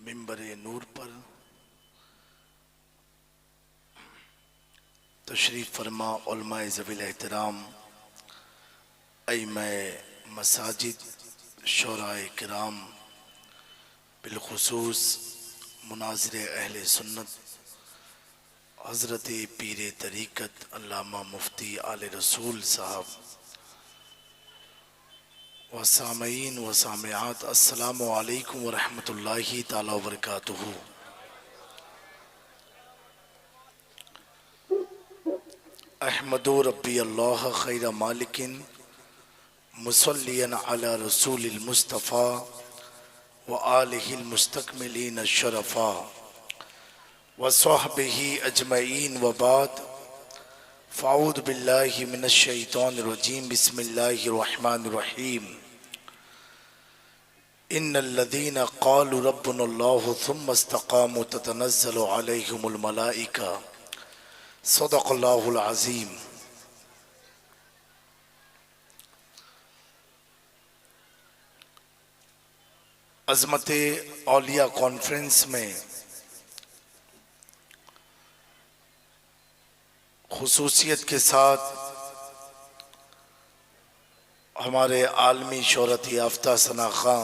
मिंबरे नूर पर तशरीफ़ फरमा उलमाए ज़वील एहतराम अइम्माए मसाजिद शोराए किराम बिलखुसूस मुनाज़िर अहले सुन्नत हज़रत पीर तरीक़त अल्लामा मुफ्ती आले रसूल साहब व सामईन व सामिआत अस्सलामु अलैकुम व रहमतुल्लाहि ताला व बरकातुहू। अहमदु रब्बी अल्लाह खैर मालिकिन मुसल्लियन अला रसूलिल मुस्तफ़ा व आलिहिल मुस्तकमिलीन शरफ़ा व सहबिही अजमईन व बाद फ़ाऊज़ु बिल्लाहि मिनश शैतानिर रजीम बिस्मिल्लाहिर रहमानिर रहीम। इन्नल्लज़ीना क़ालू रब्बुनल्लाहु थुम्मा इस्तक़ामू ततनज़्ज़लु अलैहिमुल मलाइका सदक़ल्लाहुल अज़ीम। अज़मते औलिया कॉन्फ्रेंस में खुसूसियत के साथ हमारे आलमी शोहरत याफ्ता सना खां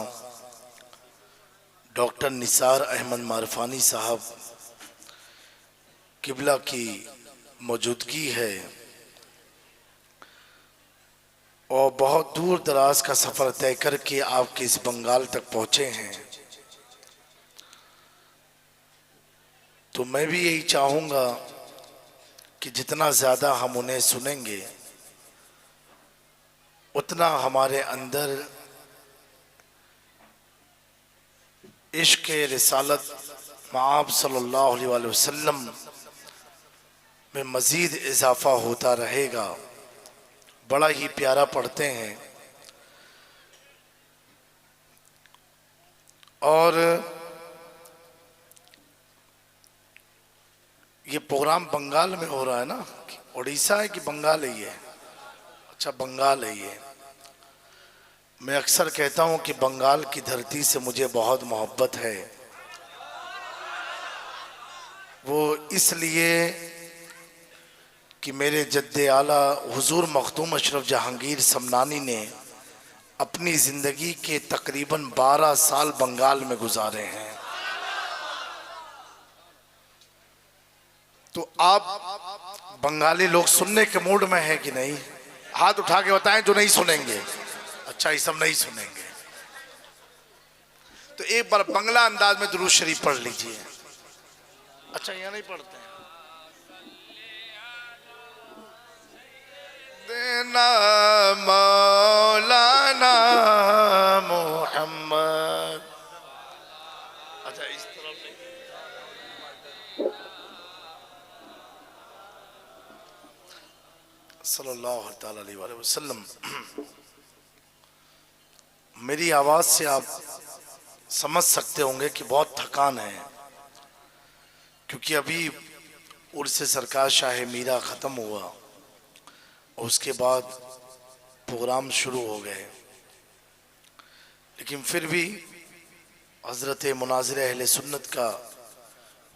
डॉक्टर निसार अहमद मारफानी साहब किबला की मौजूदगी है और बहुत दूर दराज का सफ़र तय करके आपके इस बंगाल तक पहुँचे हैं, तो मैं भी यही चाहूँगा कि जितना ज़्यादा हम उन्हें सुनेंगे उतना हमारे अंदर इश्क़ रिसालत मआब सल्लल्लाहु अलैहि वसल्लम में मज़ीद इजाफ़ा होता रहेगा। बड़ा ही प्यारा पढ़ते हैं और ये प्रोग्राम बंगाल में हो रहा है ना, उड़ीसा है कि बंगाल है ये? अच्छा बंगाल है ये। मैं अक्सर कहता हूँ कि बंगाल की धरती से मुझे बहुत मोहब्बत है, वो इसलिए कि मेरे जद्दे आला हुजूर मखदूम अशरफ जहांगीर समनानी ने अपनी ज़िंदगी के तकरीबन 12 साल बंगाल में गुजारे हैं। तो आप बंगाली लोग सुनने के मूड में हैं कि नहीं? हाथ उठा के बताएं जो नहीं सुनेंगे। अच्छा, ये सब नहीं सुनेंगे तो एक बार बंगला अंदाज में दुरूद शरीफ पढ़ लीजिए। अच्छा, यहाँ नहीं पढ़ते हैं? देना मौलाना मोहम्मद। अच्छा, इस तरफ सल्लल्लाहु ताला अलैहि वसल्लम। मेरी आवाज़ से आप समझ सकते होंगे कि बहुत थकान है, क्योंकि अभी उर्स सरकार शाह मीरा ख़त्म हुआ और उसके बाद प्रोग्राम शुरू हो गए, लेकिन फिर भी हज़रत मुनाज़िर अहले सुन्नत का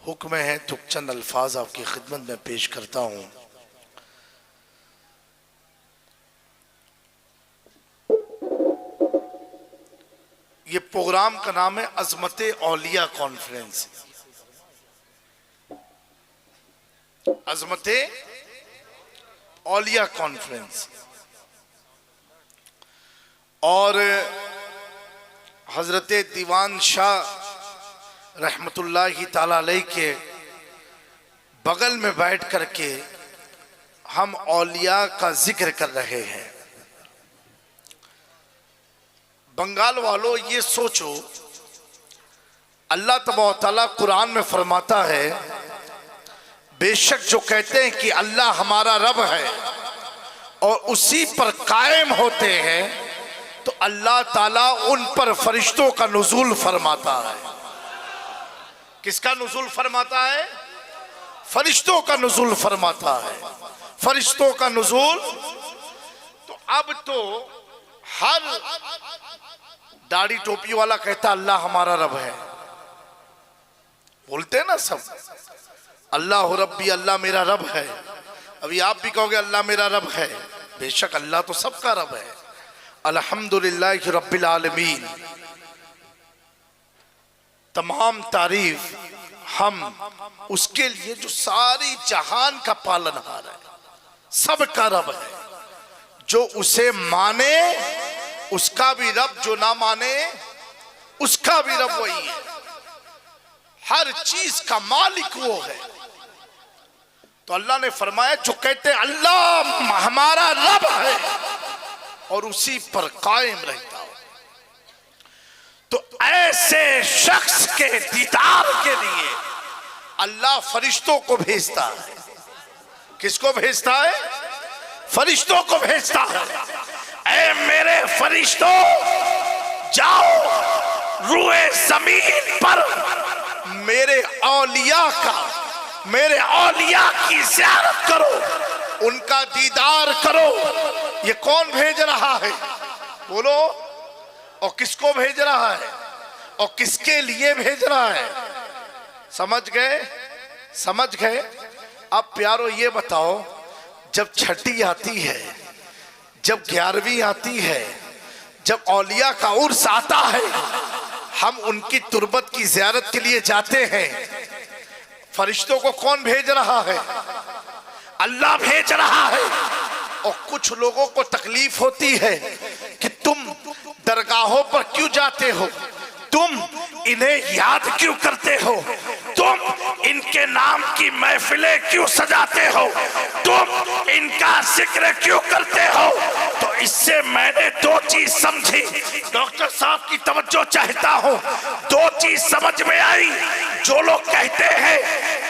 हुक्म है तो चंद अल्फाज आपकी खिदमत में पेश करता हूँ। ये प्रोग्राम का नाम है अज़मते औलिया कॉन्फ्रेंस। अज़मते औलिया कॉन्फ्रेंस और हज़रत दीवान शाह रहमतुल्लाहि ताला अलैह के बगल में बैठ करके हम औलिया का जिक्र कर रहे हैं। बंगाल वालों, ये सोचो, अल्लाह तबारक तआला कुरान में फरमाता है, बेशक जो कहते हैं कि अल्लाह हमारा रब है और उसी पर कायम होते हैं, तो अल्लाह ताला उन पर फरिश्तों का नुज़ूल फरमाता है। किसका नुज़ूल फरमाता है? फरिश्तों का नुज़ूल फरमाता है। फरिश्तों का नुज़ूल। तो अब तो हर दाढ़ी टोपी वाला कहता अल्लाह हमारा रब है, बोलते हैं ना सब, अल्लाह रब्बी, अल्लाह मेरा रब है। अभी आप भी कहोगे अल्लाह मेरा रब है, बेशक अल्लाह तो सबका रब है। अल्हम्दुलिल्लाह रब्बिल आलमीन, तमाम तारीफ हम उसके लिए जो सारी जहान का पालनहार है, सबका रब है। जो उसे माने उसका भी रब, जो ना माने उसका भी रब वही है। हर चीज का मालिक वो है। तो अल्लाह ने फरमाया, जो कहते हैं अल्लाह हमारा रब है और उसी पर कायम रहता हो, तो ऐसे शख्स के दीदार के लिए अल्लाह फरिश्तों को भेजता है। किसको भेजता है? फरिश्तों को भेजता है। ऐ मेरे फरिश्तों, जाओ रूए जमीन पर मेरे औलिया का, मेरे औलिया की ज़ियारत करो, उनका दीदार करो। ये कौन भेज रहा है? बोलो। और किसको भेज रहा है और किसके लिए भेज रहा है? समझ गए? समझ गए? अब प्यारो ये बताओ, जब छठी आती है, जब 11वीं आती है, जब औलिया का उर्स आता है, हम उनकी तुरबत की ज़ियारत के लिए जाते हैं। फरिश्तों को कौन भेज रहा है? अल्लाह भेज रहा है। और कुछ लोगों को तकलीफ होती है कि तुम दरगाहों पर क्यों जाते हो, तुम इन्हें याद क्यों करते हो, तुम इनके नाम की महफिलें क्यों सजाते हो, तुम इनका जिक्र क्यों करते हो। तो इससे मैंने दो चीज समझी, डॉक्टर साहब की तवज्जो चाहता हूं। दो चीज समझ में आई। जो लोग कहते हैं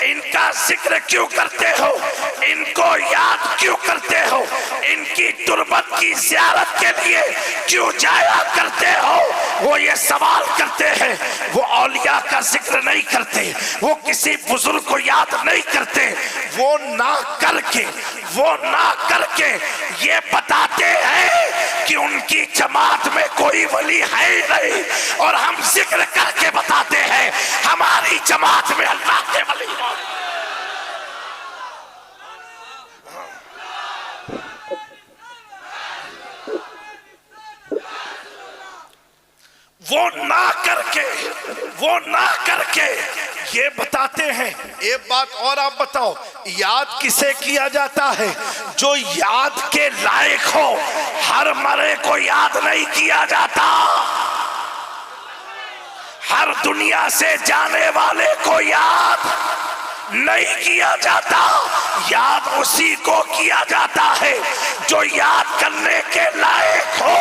इनका जिक्र क्यों करते हो, इनको याद क्यों करते हो, इनकी तुरबत की ज़ियारत के लिए क्यों जाया करते हो, वो ये सवाल करते हैं। वो औलिया का जिक्र नहीं करते, वो किसी बुजुर्ग को याद नहीं करते, वो ना करके ये बताते हैं कि उनकी जमात में कोई वली है ही नहीं, और हम जिक्र करके बताते हैं हमारी जमात में अल्लाह के वली हैं। वो ना करके ये बताते हैं। एक बात और आप बताओ, याद किसे किया जाता है? जो याद के लायक हो। हर मरे को याद नहीं किया जाता, हर दुनिया से जाने वाले को याद नहीं किया जाता। याद उसी को किया जाता है जो याद करने के लायक हो।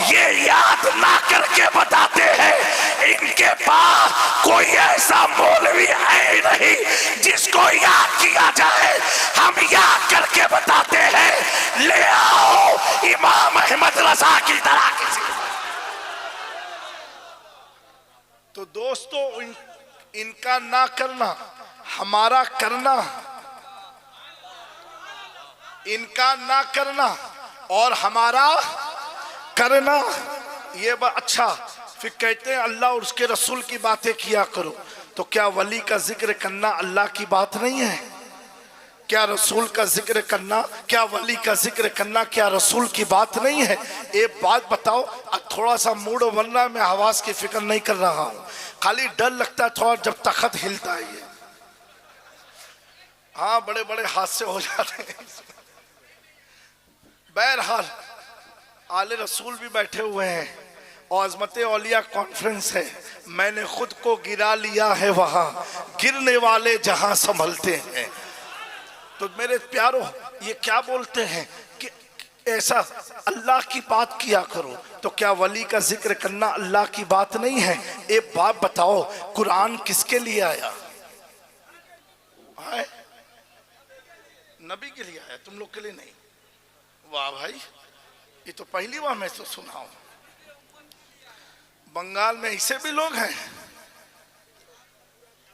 ये याद ना करके बताते हैं इनके पास कोई ऐसा मौलवी है ही नहीं जिसको याद किया जाए। हम याद करके बताते हैं, ले आओ इमाम अहमद रजा की तरह किसी। तो दोस्तों, इनका ना करना, हमारा करना। इनका ना करना और हमारा करना, ये बात। अच्छा, फिर कहते हैं अल्लाह और उसके रसूल की बातें किया करो। तो क्या वली का जिक्र करना अल्लाह की बात नहीं है? क्या रसूल का जिक्र करना, क्या वली का जिक्र करना, क्या रसूल की बात नहीं है? एक बात बताओ, थोड़ा सा मूड बन रहा है, मैं आवाज की फिक्र नहीं कर रहा हूँ, खाली डर लगता है थोड़ा जब तख्त हिलता है ये। हाँ, बड़े बड़े हादसे हो जाते हैं। बहरहाल आले रसूल भी बैठे हुए हैं और अज़मत औलिया कॉन्फ्रेंस है। मैंने खुद को गिरा लिया है वहां, गिरने वाले जहां संभलते हैं। तो मेरे प्यारो, ये क्या बोलते हैं कि ऐसा अल्लाह की बात किया करो। तो क्या वली का जिक्र करना अल्लाह की बात नहीं है? एक बात बताओ, कुरान किसके लिए आया? नबी के लिए आया, तुम लोग के लिए नहीं। वाह भाई, ये तो पहली बार मैं तो सुना हूं। बंगाल में ऐसे भी लोग हैं।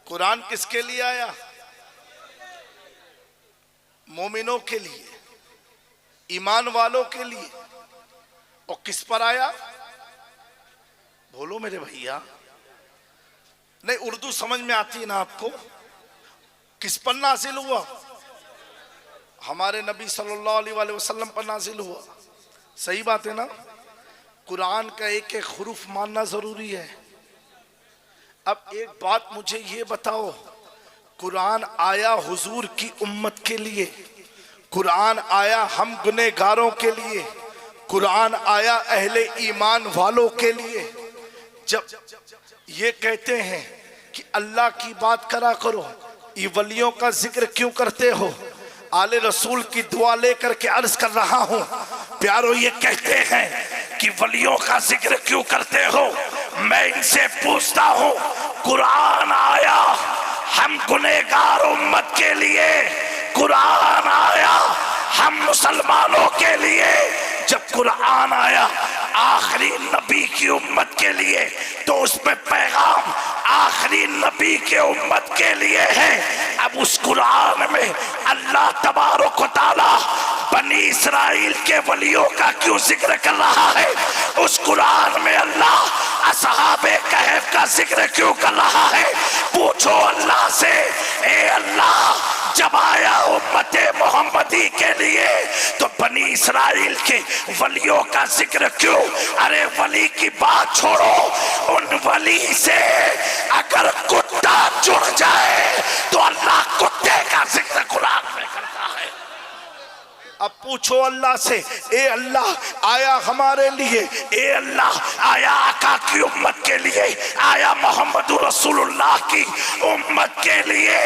कुरान किसके लिए आया? मोमिनों के लिए, ईमान वालों के लिए। और किस पर आया? बोलो मेरे भैया। नहीं, उर्दू समझ में आती है ना आपको? किस पर नाजिल हुआ? हमारे नबी सल्लल्लाहु अलैहि वसल्लम पर नाजिल हुआ। सही बात है ना? कुरान का एक एक हुरूफ मानना जरूरी है। अब एक बात मुझे ये बताओ, कुरान आया हुजूर की उम्मत के लिए, कुरान आया हम गुनहगारों के लिए, कुरान आया अहले ईमान वालों के लिए। जब ये कहते हैं कि अल्लाह की बात करा करो, ये वलियों का जिक्र क्यों करते हो? आले रसूल की दुआ लेकर के अर्ज कर रहा हूं, प्यारो ये कहते हैं कि वलियों का जिक्र क्यों करते हो? मैं इनसे पूछता हूं, कुरान आया हम गुनहगार उम्मत के लिए, कुरान आया हम मुसलमानों के लिए। जब कुरान आया आखिरी नबी की उम्मत के लिए, तो उसमें पैगाम आखिरी नबी के उम्मत के लिए है। अब उस कुरान में अल्लाह तबारक व तआला बनी इस्राइल के वलियों का क्यों जिक्र कर रहा है? उस कुरान में अल्लाह असहाबे कहफ का जिक्र क्यों कर रहा है? पूछो अल्लाह से, ए अल्लाह जब आया उम्मते मोहम्मदी के लिए तो बनी इस्राइल के वलियों का जिक्र क्यों? अरे वली की बात छोड़ो, उन वली से अगर कुत्ता जुड़ जाए तो अल्लाह कुत्ते का जिक्र कुरान में करता है। अब पूछो अल्लाह से, ए अल्लाह आया हमारे लिए, ए अल्लाह आया आका की उम्मत के लिए, आया मोहम्मद रसूलुल्लाह की उम्मत के लिए,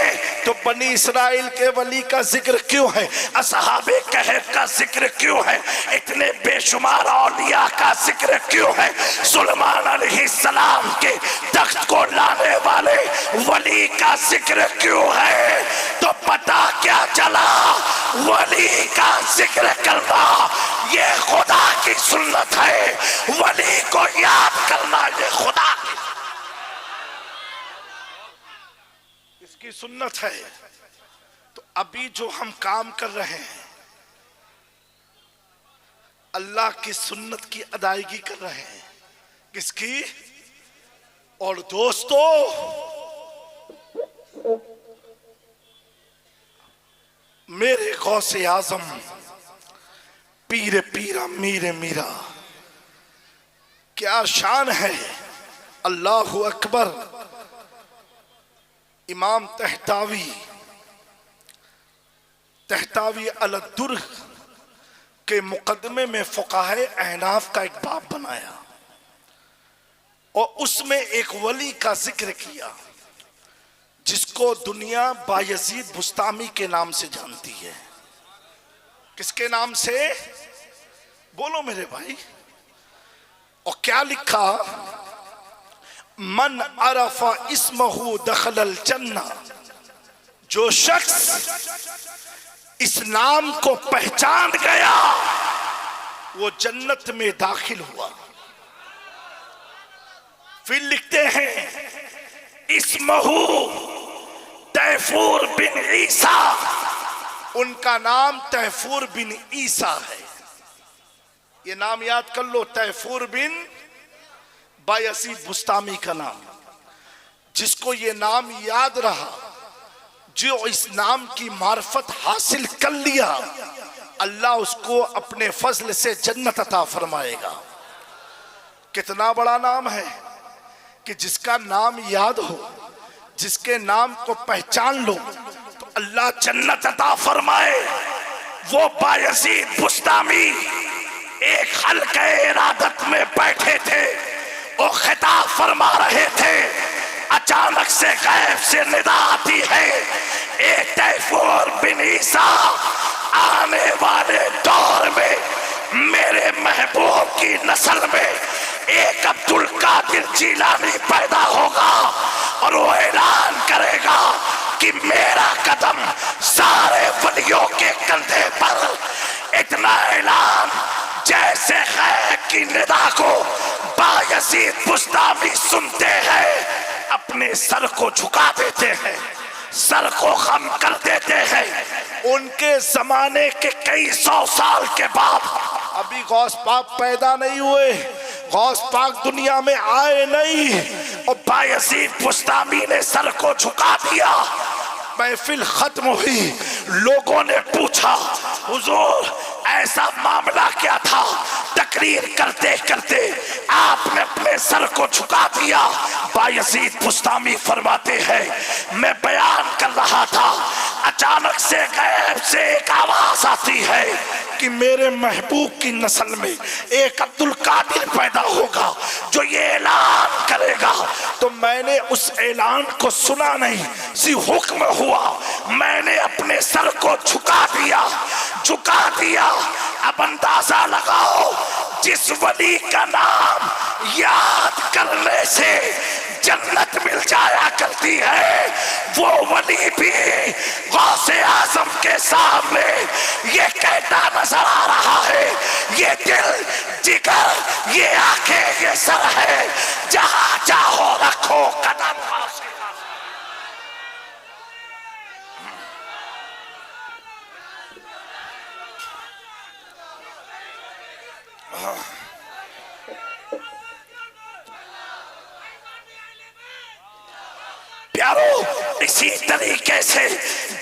तो बनी इस्राइल के वली का जिक्र क्यों है? असहाबे कहफ का जिक्र क्यों है? इतने बेशुमार औलिया का जिक्र क्यों है? सुलेमान अलैहिस्सलाम के तख्त को लाने वाले वली का जिक्र क्यों है? तो पता क्या चला, वली का जिक्र करना ये खुदा की सुन्नत है। वली को याद करना ये खुदा की, इसकी सुन्नत है। तो अभी जो हम काम कर रहे हैं, अल्लाह की सुन्नत की अदायगी कर रहे हैं। किसकी? और दोस्तों, मेरे गौसे आजम पीरे पीरा मीरे मीरा, क्या शान है। अल्लाहु अकबर। इमाम तहतावी अलदुर्र के मुकदमे में फुकाहे अहनाफ का एक बाब बनाया और उसमें एक वली का जिक्र किया जिसको दुनिया बायजीद बुस्तामी के नाम से जानती है। किसके नाम से? बोलो मेरे भाई। और क्या लिखा? मन अरफा इस्महु दखलल जन्ना, जो शख्स इस नाम को पहचान गया वो जन्नत में दाखिल हुआ। फिर लिखते हैं इस्महु तैफूर बिन ईसा, उनका नाम तैफूर बिन ईसा है। ये नाम याद कर लो, तैफूर बिन बायजीद बुस्तामी का नाम। जिसको ये नाम याद रहा, जो इस नाम की मार्फत हासिल कर लिया, अल्लाह उसको अपने फजल से जन्नत अता फरमाएगा। कितना बड़ा नाम है कि जिसका नाम याद हो, जिसके नाम को पहचान लो तो अल्लाह जन्नत अता फरमाए। वो बायजीद बुस्तामी एक हल्के इरादत में बैठे थे, वो खिताब फरमा रहे थे। अचानक से गैब से निदा आती है, ए तैफूर बिन ईसा, आने वाले दौर में मेरे महबूब की नस्ल में एक अब्दुल कादिर जीलानी पैदा होगा और वो ऐलान करेगा कि मेरा कदम सारे वलियों के कंधे पर। इतना ऐलान जैसे गैब की निदा को बायजीद बुस्तामी सुनते हैं, अपने सर को झुका देते हैं, सर को खम कर देते हैं। उनके जमाने के कई सौ साल के बाद, अभी गौस पाक पैदा नहीं हुए, गौस पाक दुनिया में आए नहीं, और बायजीद बुस्तामी ने सर को झुका दिया। महफिल खत्म हुई, लोगों ने पूछा हुजूर ऐसा मामला क्या था? तकरीर करते करते आपने अपने सर को झुका दिया। बायजीद बुस्तामी फरमाते हैं मैं बयान कर रहा था, अचानक से गैब से एक आवाज आती है कि मेरे महबूब की नस्ल में एक अब्दुल कादिर पैदा होगा जो ये ऐलान करेगा। तो मैंने उस ऐलान को सुना नहीं, सी हुक्म हुआ, मैंने अपने सर को झुका दिया। अब अंदाजा लगाओ, जिस वली का नाम याद करने से जन्नत मिल जाया करती है, वो वली भी गौसे आजम के सामने ये कहता नजर आ रहा है, ये दिल जिगर ये आंखें ये सर है, जहां चाहो रखो कदम। प्यारो, इसी तरीके से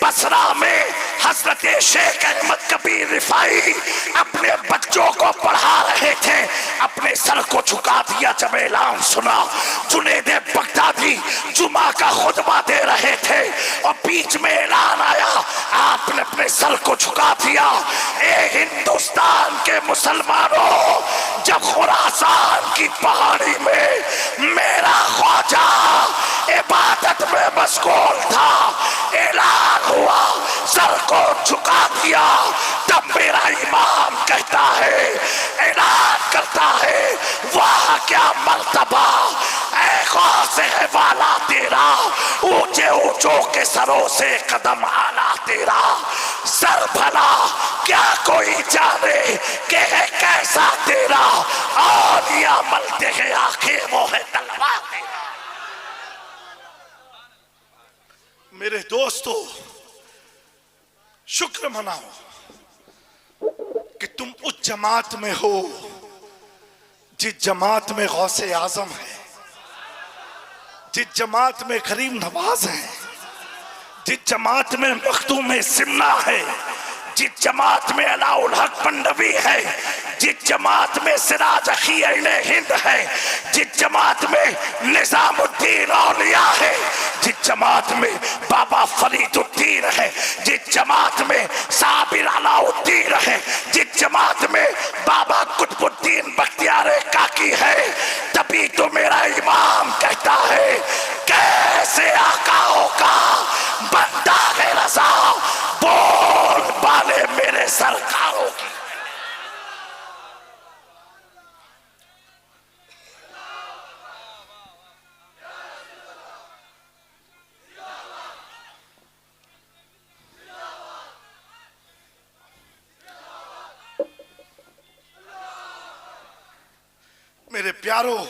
बसरा में हजरत शेख अहमद कबीर रिफाई अपने बच्चों को पढ़ा रहे थे, अपने सर को झुका दिया जब ऐलान सुना। जुनैद बगदादी जुमा का खुतबा दे रहे थे और बीच में ऐलान आया, आपने अपने सर को झुका दिया। ए हिंदुस्तान के मुसलमानों, जब खुरासान की पहाड़ी में मेरा ख्वाजा इबादत में मशगूल था, ऐलान हुआ, सर को झुका दिया, तब मेरा इमाम कहता है, ऐलान करता है, वाह क्या मर्तबा ऐ ख़ासे वाला तेरा, ऊंचे ऊंचों के सरों से कदम आना तेरा। सर भला क्या कोई जाने कि है कैसा तेरा, और या मलते हैं आंखें वो है तलवार तेरा। मेरे दोस्तों, शुक्र मनाओ कि तुम उस जमात में हो जिस जमात में गौसे आजम है, जिस जमात में करीम नवाज है, जिस जमात में मखदूम सिमना है, जिस जमात में अलाउल हक पंडवी है, जिस जमात में सिराज अखी अहले हिंद है, जिस जमात में निजामुद्दीन औलिया है, जिस जमात में बाबा फरीदुद्दीन है, जिस जमात में साबिर अलाउद्दीन है, जिस जमात में बाबा कुतुबुद्दीन बख्तियार काकी है, तभी तो मेरा इमाम कहता है, कैसे आकाओं का बंदा है रज़ा, बोल बाले मेरे सरकारों की। मेरे प्यारों,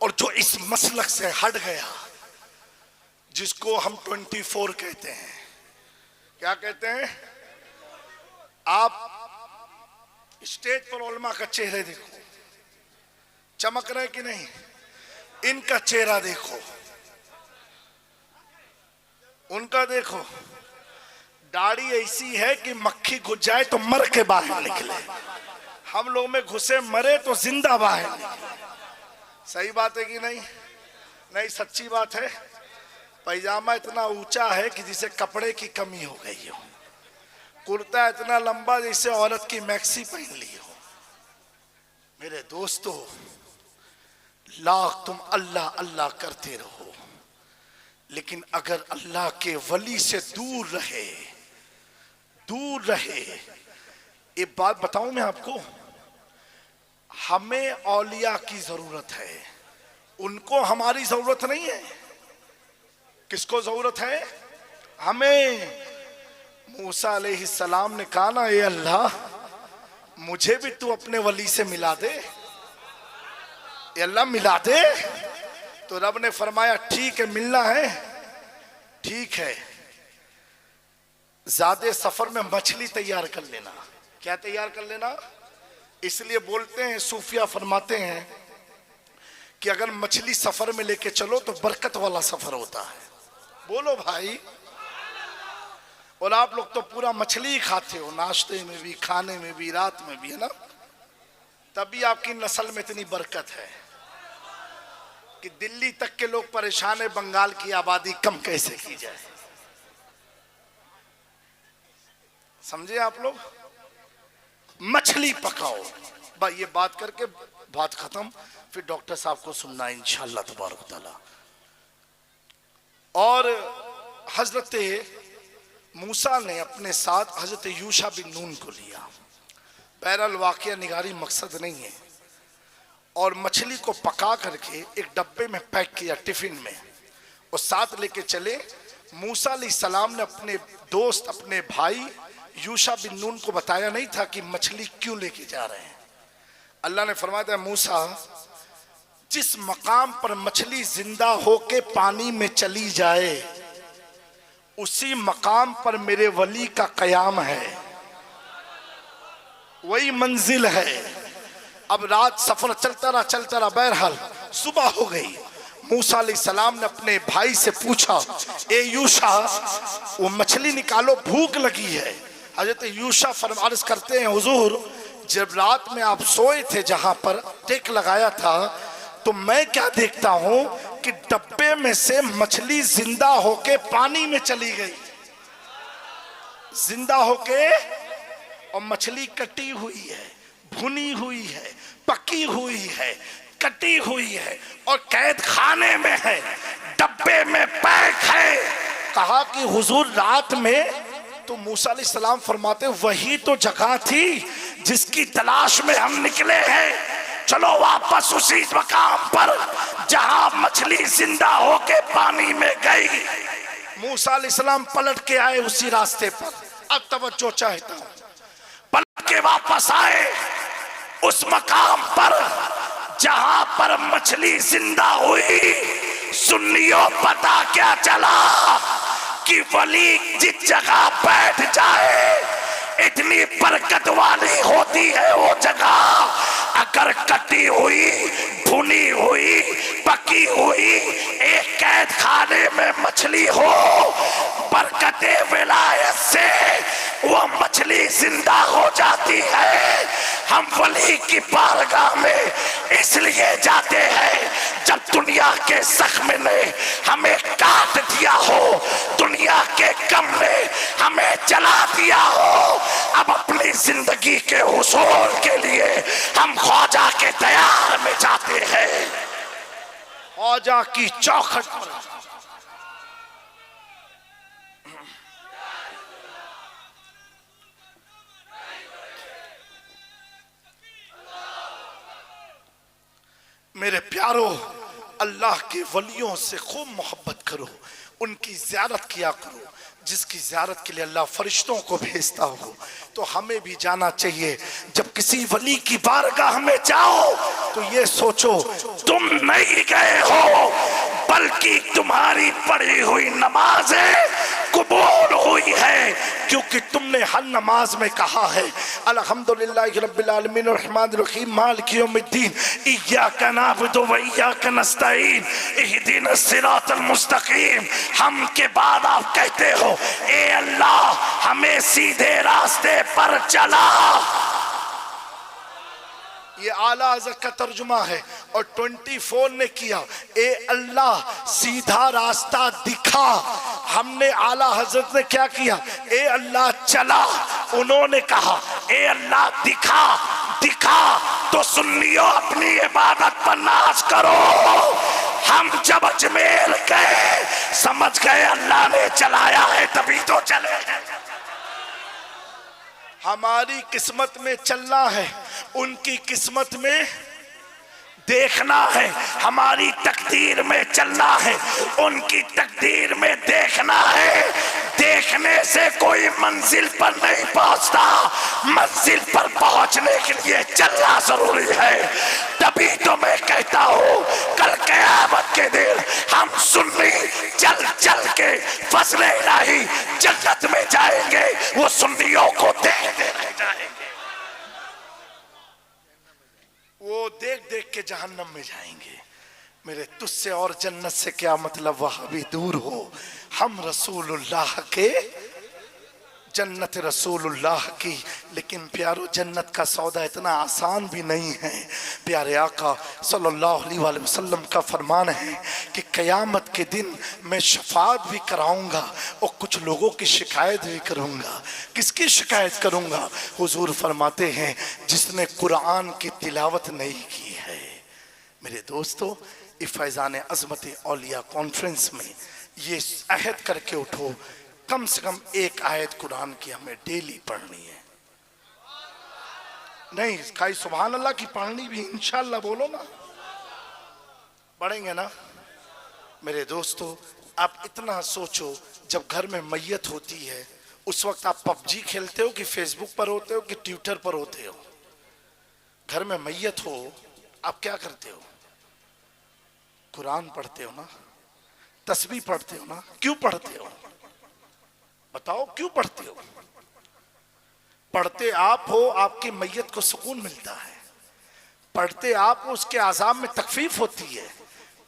और जो इस मसलक से हट गया, जिसको हम 24 कहते हैं, क्या कहते हैं? आप स्टेज पर उलमा का चेहरे देखो, चमक रहे कि नहीं? इनका चेहरा देखो, उनका देखो, दाढ़ी ऐसी है कि मक्खी घुस जाए तो मर के बाहर निकले, हम लोग में घुसे मरे तो जिंदा बाहर निकले। सही बात है कि नहीं? नहीं, सच्ची बात है। पैजामा इतना ऊंचा है कि जिसे कपड़े की कमी हो गई हो, कुर्ता इतना लंबा जैसे औरत की मैक्सी पहन ली हो। मेरे दोस्तों, लाख तुम अल्लाह अल्लाह करते रहो, लेकिन अगर अल्लाह के वली से दूर रहे, एक बात बताऊं मैं आपको, हमें औलिया की जरूरत है, उनको हमारी जरूरत नहीं है। किसको जरूरत है? हमें। मूसा अलैहिस्सलाम ने कहा ना, ए अल्लाह मुझे भी तू अपने वली से मिला दे, ए अल्लाह मिला दे। तो रब ने फरमाया ठीक है, मिलना है, ठीक है, ज्यादा सफर में मछली तैयार कर लेना। क्या तैयार कर लेना? इसलिए बोलते हैं, सूफिया फरमाते हैं कि अगर मछली सफर में लेके चलो तो बरकत वाला सफर होता है। बोलो भाई। और आप लोग तो पूरा मछली ही खाते हो, नाश्ते में भी, खाने में भी, रात में भी, है ना। तभी आपकी नस्ल में इतनी बरकत है कि दिल्ली तक के लोग परेशान है, बंगाल की आबादी कम कैसे की जाए। समझे आप लोग। मछली पकाओ। भाई ये बात करके बात खत्म, फिर डॉक्टर साहब को सुनना इंशाअल्लाह तबारक तआला। और हजरत मूसा ने अपने साथ हजरत यूशा बिन नून को लिया। बहरहाल वाकया निगारी मकसद नहीं है। और मछली को पका करके एक डब्बे में पैक किया, टिफिन में, और साथ लेके चले। मूसा अलैहिस्सलाम ने अपने दोस्त, अपने भाई यूशा बिन नून को बताया नहीं था कि मछली क्यों लेके जा रहे हैं। अल्लाह ने फरमाया, मूसा, जिस मकाम पर मछली जिंदा होके पानी में चली जाए उसी मकाम पर मेरे वली का कयाम है, वही मंजिल है। अब रात सफर चलता रहा। बहरहाल सुबह हो गई। मूसा अलैहिस्सलाम ने अपने भाई से पूछा, ए यूशा, वो मछली निकालो, भूख लगी है। हजरत यूशा फरमाइश करते हैं, हुजूर, जब रात में आप सोए थे जहां पर टेक लगाया था, तो मैं क्या देखता हूं कि डब्बे में से मछली जिंदा होके पानी में चली गई। जिंदा होके, और मछली कटी हुई है, भुनी हुई है, पकी हुई है, कटी हुई है, और कैद खाने में है, डब्बे में पैक है। कहा कि हुजूर रात में, तो मूसा अलैहिस्सलाम फरमाते, वही तो जगह थी जिसकी तलाश में हम निकले हैं। चलो वापस उसी मकाम पर जहां मछली जिंदा होके पानी में गई। मूसा अलैहिस्सलाम पलट के आए उसी रास्ते पर। अब तवज्जो चाहता हूं। पलट के वापस आए उस मकाम पर जहां पर मछली जिंदा हुई। सुन्नियों, पता क्या चला कि वली जिस जगह बैठ जाए इतनी बरकत वाली होती है वो जगह। अगर कटी हुई, भुनी हुई, पकी हुई एक कैद खाने में मछली हो, बरकते विलायत से वो मछली जिंदा हो जाती है। हम वली की बारगाह में इसलिए जाते हैं, जब दुनिया के जख्म ने हमें काट दिया हो, दुनिया के गम ने हमें जला दिया हो, अब अपनी जिंदगी के हुसूल के लिए हम ख्वाजा के दयार में जाते हैं। ख्वाजा की चौखट पर। मेरे प्यारो, अल्लाह के वलियों से खूब मोहब्बत करो, उनकी ज़ियारत किया करो। जिसकी ज़ियारत के लिए अल्लाह फरिश्तों को भेजता हो, तो हमें भी जाना चाहिए। जब किसी वली की बारगाह में जाओ तो ये सोचो तुम नहीं गए हो, बल्कि तुम्हारी पढ़ी हुई नमाजें कबूल हुई है, क्योंकि तुमने हर नमाज में कहा है, अल्हम्दुलिल्लाहि रब्बिल आलमीन अर्रहमानिर रहीम मालिकि यौमिद्दीन इय्याका नअबुदु व इय्याका नस्तईन इहदिनस सिरातल मुस्तकीम। हम के बाद आप कहते हो, ए अल्लाह हमें सीधे रास्ते पर चला। ये आला हज़रत का तर्जुमा है। और 24 ने किया, ए अल्लाह सीधा रास्ता दिखा। हमने आला हजरत ने क्या किया, ए अल्लाह चला। उन्होंने कहा, ए अल्लाह दिखा। दिखा तो सुन्नियों अपनी इबादत पर नाज करो। हम जब अजमेर गए समझ गए अल्लाह ने चलाया है, तभी तो चले। हमारी किस्मत में चलना है, उनकी किस्मत में देखना है। हमारी तकदीर में चलना है, उनकी तकदीर में देखना है। देखने से कोई मंजिल पर नहीं पहुंचता, मंजिल पर पहुंचने के लिए चलना जरूरी है। तभी तो मैं कहता हूं, कल क़यामत के दिन हम सुन्नी चल चल के फसले इलाही जन्नत में जाएंगे, वो सुन्नियों को देखते रह जाएंगे। वो देख देख के जहन्नम में जाएंगे। मेरे तुझसे और जन्नत से क्या मतलब, वहां भी दूर हो। हम रसूलुल्लाह के, जन्नत रसूलुल्लाह की। लेकिन प्यारो, जन्नत का सौदा इतना आसान भी नहीं है। प्यारे आका सल्लल्लाहु अलैहि वसल्लम का फरमान है कि क़यामत के दिन मैं शफाअत भी कराऊंगा और कुछ लोगों की शिकायत भी करूंगा। किसकी शिकायत करूंगा? हुजूर फरमाते हैं, जिसने कुरान की तिलावत नहीं की है। मेरे दोस्तों, फैज़ान अज़मत औलिया कॉन्फ्रेंस में ये अहद करके उठो, कम से कम एक आयत कुरान की हमें डेली पढ़नी है। नहीं खाई सुभान अल्लाह की पढ़नी भी इंशाअल्लाह, बोलो ना, पढ़ेंगे ना। मेरे दोस्तों, आप इतना सोचो, जब घर में मैयत होती है उस वक्त आप पबजी खेलते हो कि फेसबुक पर होते हो कि ट्विटर पर होते हो? घर में मैयत हो, आप क्या करते हो? कुरान पढ़ते हो ना, तस्बीह पढ़ते हो ना। क्यों पढ़ते हो? बताओ क्यों पढ़ते हो? पढ़ते आप हो, आपकी मैयत को सुकून मिलता है। पढ़ते आप हो, उसके आज़ाब में तकफीफ होती है।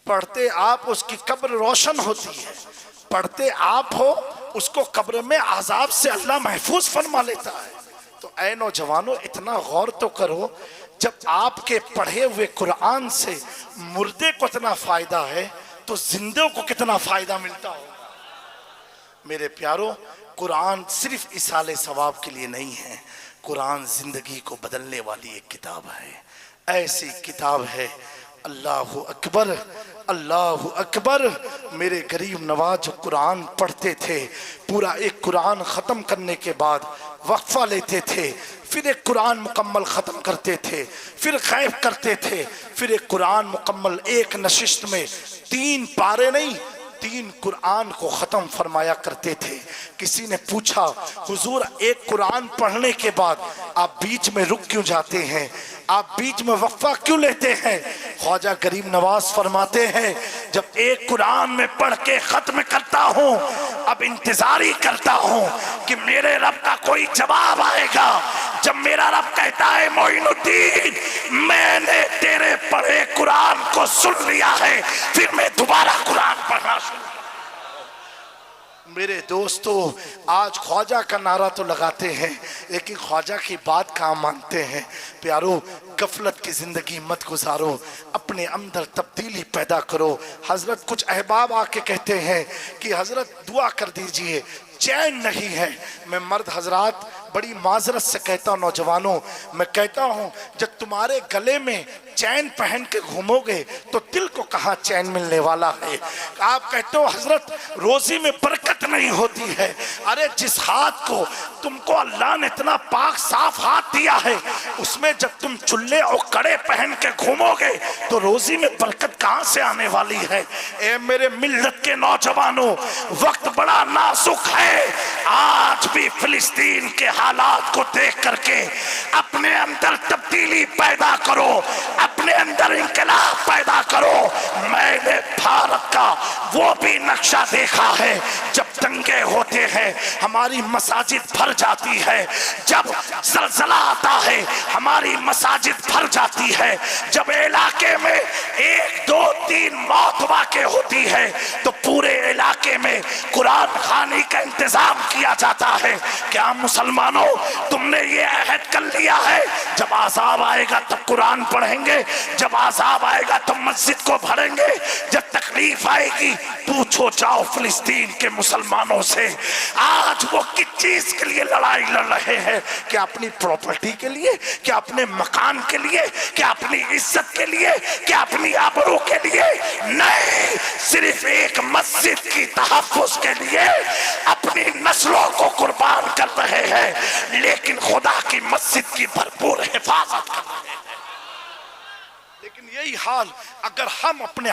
पढ़ते आप, उसकी कब्र रोशन होती है। पढ़ते आप हो, उसको कब्र में आज़ाब से अल्लाह महफूज फरमा लेता है। तो ऐ नौजवानों, इतना गौर तो करो, जब आपके पढ़े हुए कुरान से मुर्दे को इतना फायदा है तो जिंदे को कितना फायदा मिलता हो। मेरे प्यारो, कुरान सिर्फ इसाले सवाब के लिए नहीं है, कुरान जिंदगी को बदलने वाली एक किताब है। ऐसी किताब है। अल्लाहु अकबर, अल्लाहु अकबर। मेरे गरीब नवाज जो कुरान पढ़ते थे, पूरा एक कुरान ख़त्म करने के बाद वक्फा लेते थे, फिर एक कुरान मुकम्मल ख़त्म करते थे, फिर खैफ करते थे, फिर एक कुरान मुकम्मल एक नशिस्त में 3 पारे नहीं 3 कुरान को ख़त्म फरमाया करते थे। किसी ने पूछा, हुजूर एक कुरान पढ़ने के बाद आप बीच में रुक क्यों जाते हैं, आप बीच में वक्फा क्यों लेते हैं? ख्वाजा गरीब नवाज फरमाते हैं, जब एक कुरान में पढ़ के ख़त्म करता हूँ, अब इंतजार ही करता हूँ कि मेरे रब का कोई जवाब आएगा। जब मेरा रब कहता है, मोइनुद्दीन मैंने तेरे पढ़े कुरान को सुन लिया है, फिर मैं दोबारा कुरान पढ़ना शुरू। मेरे दोस्तों, आज ख्वाजा का नारा तो लगाते हैं, लेकिन ख्वाजा की बात कहाँ मानते हैं। प्यारो, गफलत की जिंदगी मत गुजारो, अपने अंदर तब्दीली पैदा करो। हजरत कुछ अहबाब आके कहते हैं कि हजरत दुआ कर दीजिए, चैन नहीं है। मैं मर्द हजरात बड़ी माजरत से कहता हूँ, नौजवानों, मैं कहता हूँ, जब तुम्हारे गले में चैन पहन के घूमोगे तो दिल को कहाँ चैन मिलने वाला है। आप कहते हो हजरत रोजी में बरकत नहीं होती है। अरे जिस हाथ को तुमको अल्लाह ने इतना पाक साफ हाथ दिया है, उसमें जब तुम चुल्ले और कड़े पहन के घूमोगे तो रोजी में बरकत कहाँ से आने वाली है। ए मेरे मिल्लत के नौजवानों, वक्त बड़ा नाजुक है। आज भी फिलिस्तीन के हालात को देख करके अपने अंदर तब्दीली पैदा करो, अपने अंदर इंकलाब पैदा करो। मैंने भारत का वो भी नक्शा देखा है, जब दंगे होते हैं हमारी मसाजिद भर जाती है, जब ज़लज़ला आता है हमारी मसाजिद भर जाती है, जब इलाके में 1, 2, 3 मौत वाक़े होती है तो पूरे इलाके में कुरान खानी का इंतजाम किया जाता है। क्या मुसलमानों, तुमने ये अहद कर लिया है, जब आज़ाब आएगा तब कुरान पढ़ेंगे, जब आज़ाब आएगा तो मस्जिद को भरेंगे, जब तकलीफ आएगी पूछो जाओ फिलिस्तीन के मुसलमानों से, आज वो किस चीज के लिए लड़ाई लड़ रहे हैं? क्या अपनी प्रॉपर्टी के लिए, क्या अपने मकान के लिए, क्या अपनी इज्जत के लिए, क्या अपनी आबरू के लिए? नहीं, सिर्फ एक मस्जिद की तहफ्फुज़ के लिए अपनी नस्लों को कुर्बान कर रहे हैं, लेकिन खुदा की मस्जिद की भरपूर हिफाजत कर रहे हैं। लेकिन यही हाल अगर हम अपने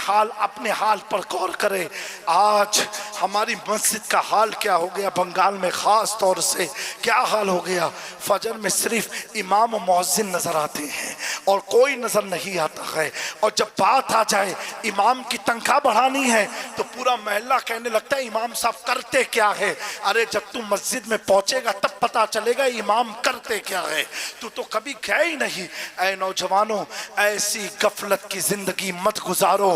हाल पर गौर करें, आज हमारी मस्जिद का हाल क्या हो गया, बंगाल में ख़ास तौर से क्या हाल हो गया। फजर में सिर्फ इमाम और मुअज्जिन नज़र आते हैं और कोई नज़र नहीं आता है, और जब बात आ जाए इमाम की तनख्वाह बढ़ानी है तो पूरा महल्ला कहने लगता है इमाम साहब करते क्या है। अरे जब तू मस्जिद में पहुँचेगा तब पता चलेगा इमाम करते क्या है, तू तो कभी गया ही नहीं। ऐ नौजवानों, ऐसी गफलत की जिंदगी मत गुजारो,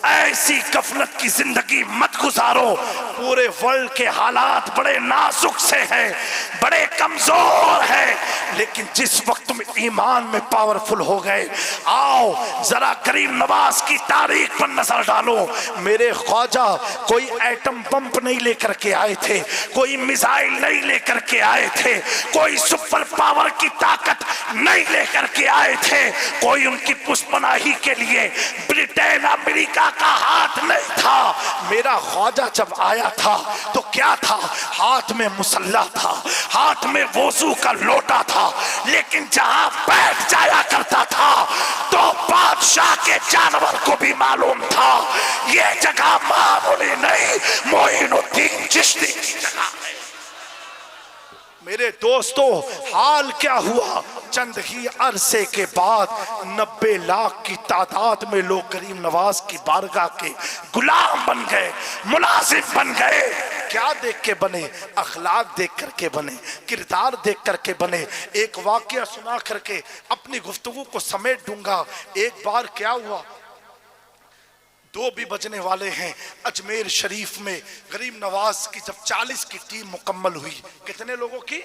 ऐसी गफलत की जिंदगी मत गुजारो। पूरे वर्ल्ड के हालात बड़े नाजुक से हैं, बड़े कमजोर हैं, लेकिन जिस वक्त तुम ईमान में पावरफुल हो गए, आओ जरा गरीब नवाज की तारीख पर नजर डालो। मेरे ख्वाजा कोई एटम पंप नहीं लेकर के आए थे, कोई मिसाइल नहीं लेकर के आए थे, कोई सुपर पावर की ताकत नहीं लेकर के आए थे, कोई उनकी पुष्पनाही के लिए ब्रिटेन अमेरिका का हाथ नहीं था। मेरा ख्वाजा जब आया था तो क्या था? हाथ में मुसल्ला था, हाथ में वोजू का लोटा था, लेकिन जहां बैठ जाया करता था तो बादशाह के जानवर को भी मालूम था ये जगह मामूली नहीं, मोइनुद्दीन चिश्ती की जगह है। मेरे दोस्तों, हाल क्या हुआ? चंद ही अरसे के बाद 90 लाख की तादाद में लोग गरीब नवाज की बारगाह के गुलाम बन गए, मुलाजिम बन गए। क्या देख के बने? अखलाक देख करके बने, किरदार देख करके बने। एक वाकया सुना करके अपनी गुफ्तगू को समेट दूंगा। एक बार क्या हुआ, 2 भी बजने वाले हैं, अजमेर शरीफ में गरीब नवाज की जब 40 की टीम मुकम्मल हुई, कितने लोगों की?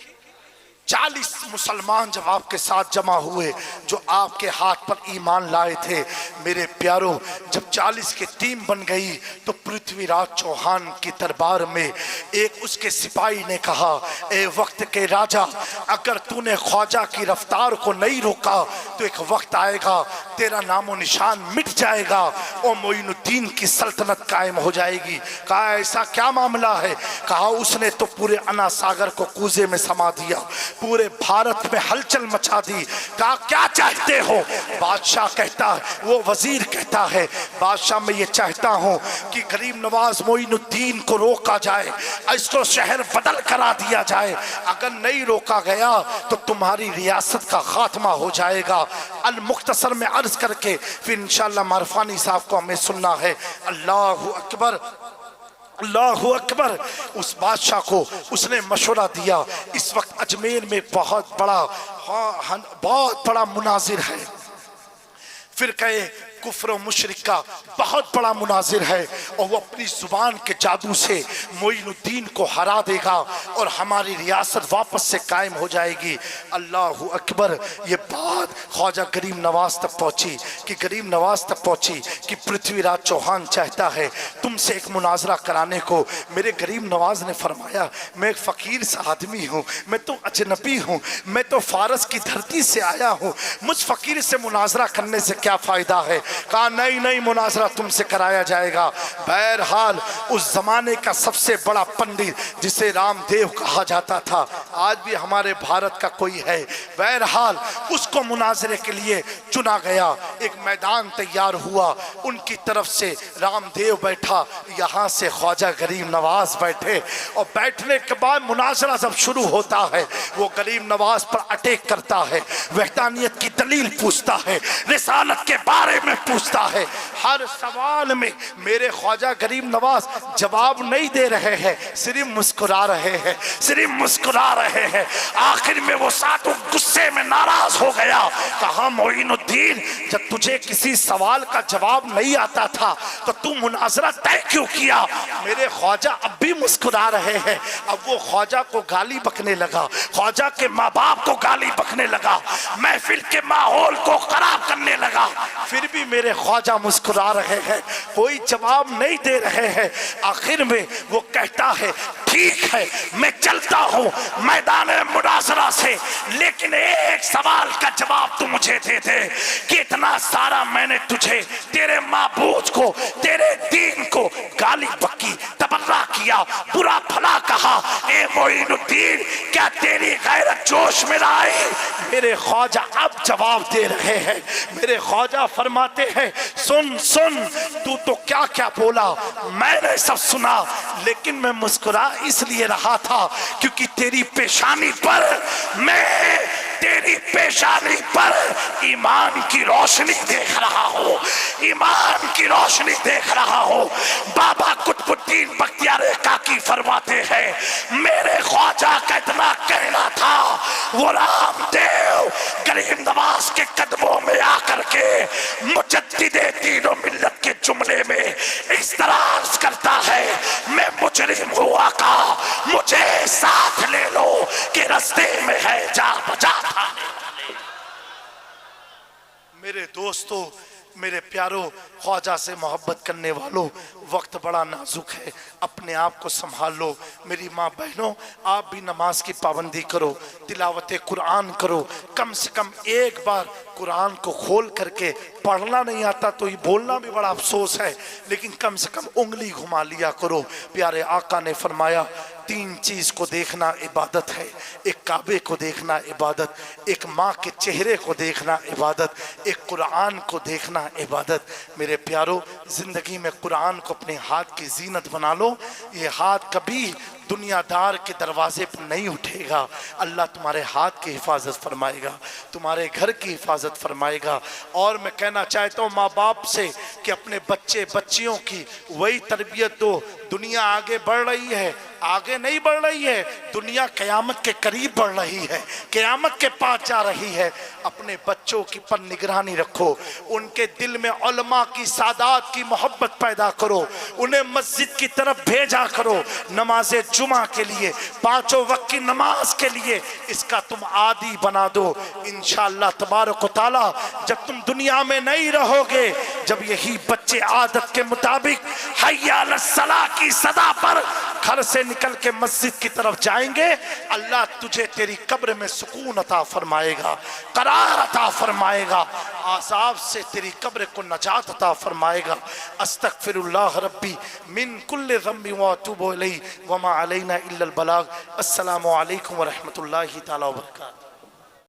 40 मुसलमान जब आपके साथ जमा हुए जो आपके हाथ पर ईमान लाए थे, मेरे प्यारों, जब 40 की टीम बन गई तो पृथ्वीराज चौहान की दरबार में एक उसके सिपाही ने कहा, ए वक्त के राजा, अगर तूने ख्वाजा की रफ्तार को नहीं रोका तो एक वक्त आएगा तेरा नामो निशान मिट जाएगा और मोइनुद्दीन की सल्तनत कायम हो जाएगी। कहा ऐसा क्या मामला है? कहा उसने तो पूरे अन्ना सागर को कूजे में समा दिया, पूरे भारत में हलचल मचा दी। कहा क्या चाहते हो? बादशाह कहता है, वो वजीर कहता है, बादशाह मैं ये चाहता हूँ कि गरीब नवाज मोइनुद्दीन को रोका जाए, इसको शहर बदल करा दिया जाए। अगर नहीं रोका गया तो तुम्हारी रियासत का खात्मा हो जाएगा। अल मुख्तसर में अर्ज करके फिर इंशाअल्लाह मारफानी साहब को हमें सुनना है। अल्लाहु अकबर, अल्लाहु अकबर। उस बादशाह को उसने मशवरा दिया, इस वक्त अजमेर में बहुत बड़ा मुनाजिर है, फिर कहे कुफ्र और मुशरिक का बहुत बड़ा मुनाजिर है और वो अपनी जुबान के जादू से मोइनुद्दीन को हरा देगा और हमारी रियासत वापस से कायम हो जाएगी। अल्लाहु अकबर। ये बात ख्वाजा गरीब नवाज तक पहुंची कि गरीब नवाज तक पहुंची कि पृथ्वीराज चौहान चाहता है तुमसे एक मुनाजरा कराने को। मेरे गरीब नवाज ने फरमाया, मैं एक फ़कीर सा आदमी हूँ, मैं तो अजनबी हूँ, मैं तो फारस की धरती से आया हूँ, मुझ फ़कीर से मुनाजरा करने से क्या फ़ायदा है? कहा नहीं नहीं, मुनाजरा तुमसे कराया जाएगा। बहरहाल उस जमाने का सबसे बड़ा पंडित जिसे रामदेव कहा जाता था, आज भी हमारे भारत का कोई है, बहरहाल उसको मुनाजरे के लिए चुना गया। एक मैदान तैयार हुआ, उनकी तरफ से रामदेव बैठा, यहाँ से ख्वाजा गरीब नवाज बैठे और बैठने के बाद मुनाजरा जब शुरू होता है वो गरीब नवाज पर अटैक करता है, वहदानियत की दलील पूछता है, रिसालत के बारे में पूछता है। हर सवाल में मेरे ख्वाजा गरीब नवाज जवाब नहीं दे रहे हैं, सिर्फ मुस्कुरा रहे हैं, सिर्फ मुस्कुरा रहे हैं। आखिर में वो साधु गुस्से में नाराज हो गया। कहा मोइनुद्दीन, जब तुझे किसी सवाल का जवाब नहीं आता था तो तू मुनाजरा तय क्यों किया? मेरे ख्वाजा अब भी मुस्कुरा रहे हैं। अब वो ख्वाजा को गाली बकने लगा, ख्वाजा के माँ बाप को गाली बकने लगा, महफिल के माहौल को खराब करने लगा। फिर भी मेरे ख्वाजा मुस्कुरा रहे हैं, कोई जवाब नहीं दे रहे हैं। आखिर में वो कहता है, ठीक है मैं चलता हूँ मैदान मुनाजरा से, लेकिन एक सवाल का जवाब तू मुझे दे दे कि इतना सारा मैंने तुझे, तेरे माबूद को, तेरे दीन को गाली बकी, तबर्रा किया, बुरा भला कहा, ए मोइनुद्दीन क्या तेरी गैरत जोश में आई? मेरे ख्वाजा अब जवाब दे रहे हैं। मेरे ख्वाजा फरमाते हैं, सुन सुन, तू तो क्या क्या बोला मैंने सब सुना, लेकिन मैं मुस्कुरा इसलिए रहा था क्योंकि तेरी पेशानी पर, मैं तेरी पेशानी पर ईमान की रोशनी देख रहा हूँ, ईमान की रोशनी देख रहा हूँ। बाबा कुतुबुद्दीन बख्तियार काकी फरमाते हैं, मेरे ख्वाजा का इतना कहना था, वो रामदेव गरीब नवाज के कदमों में आकर के मुझे मैं मुजरिम हुआ का मुझे साथ ले लो कि रास्ते में है जा बजा थाने वाले। मेरे दोस्तों, मेरे प्यारों, ख्वाजा से मोहब्बत करने वालों, वक्त बड़ा नाजुक है, अपने आप को संभाल लो। मेरी माँ बहनों, आप भी नमाज की पाबंदी करो, तिलावत कुरान करो। कम से कम एक बार कुरान को खोल करके, पढ़ना नहीं आता तो ये बोलना भी बड़ा अफसोस है, लेकिन कम से कम उंगली घुमा लिया करो। प्यारे आका ने फरमाया, तीन चीज को देखना इबादत है। एक काबे को देखना इबादत, एक माँ के चेहरे को देखना इबादत, एक कुरान को देखना इबादत। मेरे प्यारों, जिंदगी में कुरान को अपने हाथ की जीनत बना लो। ये हाथ कभी दुनियादार के दरवाजे पर नहीं उठेगा। अल्लाह तुम्हारे हाथ की हिफाजत फरमाएगा, तुम्हारे घर की हिफाजत फरमाएगा। और मैं कहना चाहता हूँ माँ बाप से कि अपने बच्चे बच्चियों की वही तरबियत दो। दुनिया आगे बढ़ रही है, आगे नहीं बढ़ रही है, दुनिया क़यामत के करीब बढ़ रही है, क़यामत के पास जा रही है। अपने बच्चों की पर निगरानी रखो, उनके दिल में उलमा की, सादात की मोहब्बत पैदा करो, उन्हें मस्जिद की तरफ भेजा करो, नमाज जुमा के लिए, पांचों वक्त की नमाज के लिए इसका तुम आदी बना दो। इंशाअल्लाह तबारक व तआला जब तुम दुनिया में नहीं रहोगे, जब यही बच्चे आदत के मुताबिक हय्या अलस सलाह की सदा पर घर से निकल के मस्जिद की तरफ जाएंगे, अल्लाह तुझे तेरी कब्र में सुकून अता फरमाएगा, करार अता फरमाएगा, आज़ाब से तेरी कब्र को नजात अता फरमाएगा। अस्तगफिरुल्लाह रब्बी मिन कुल्लि ज़म्बि व अतूबु इलैहि व मा अलैना इल्लल बलाग। अस्सलामु अलैकुम व रहमतुल्लाहि तआला व बरकातहू।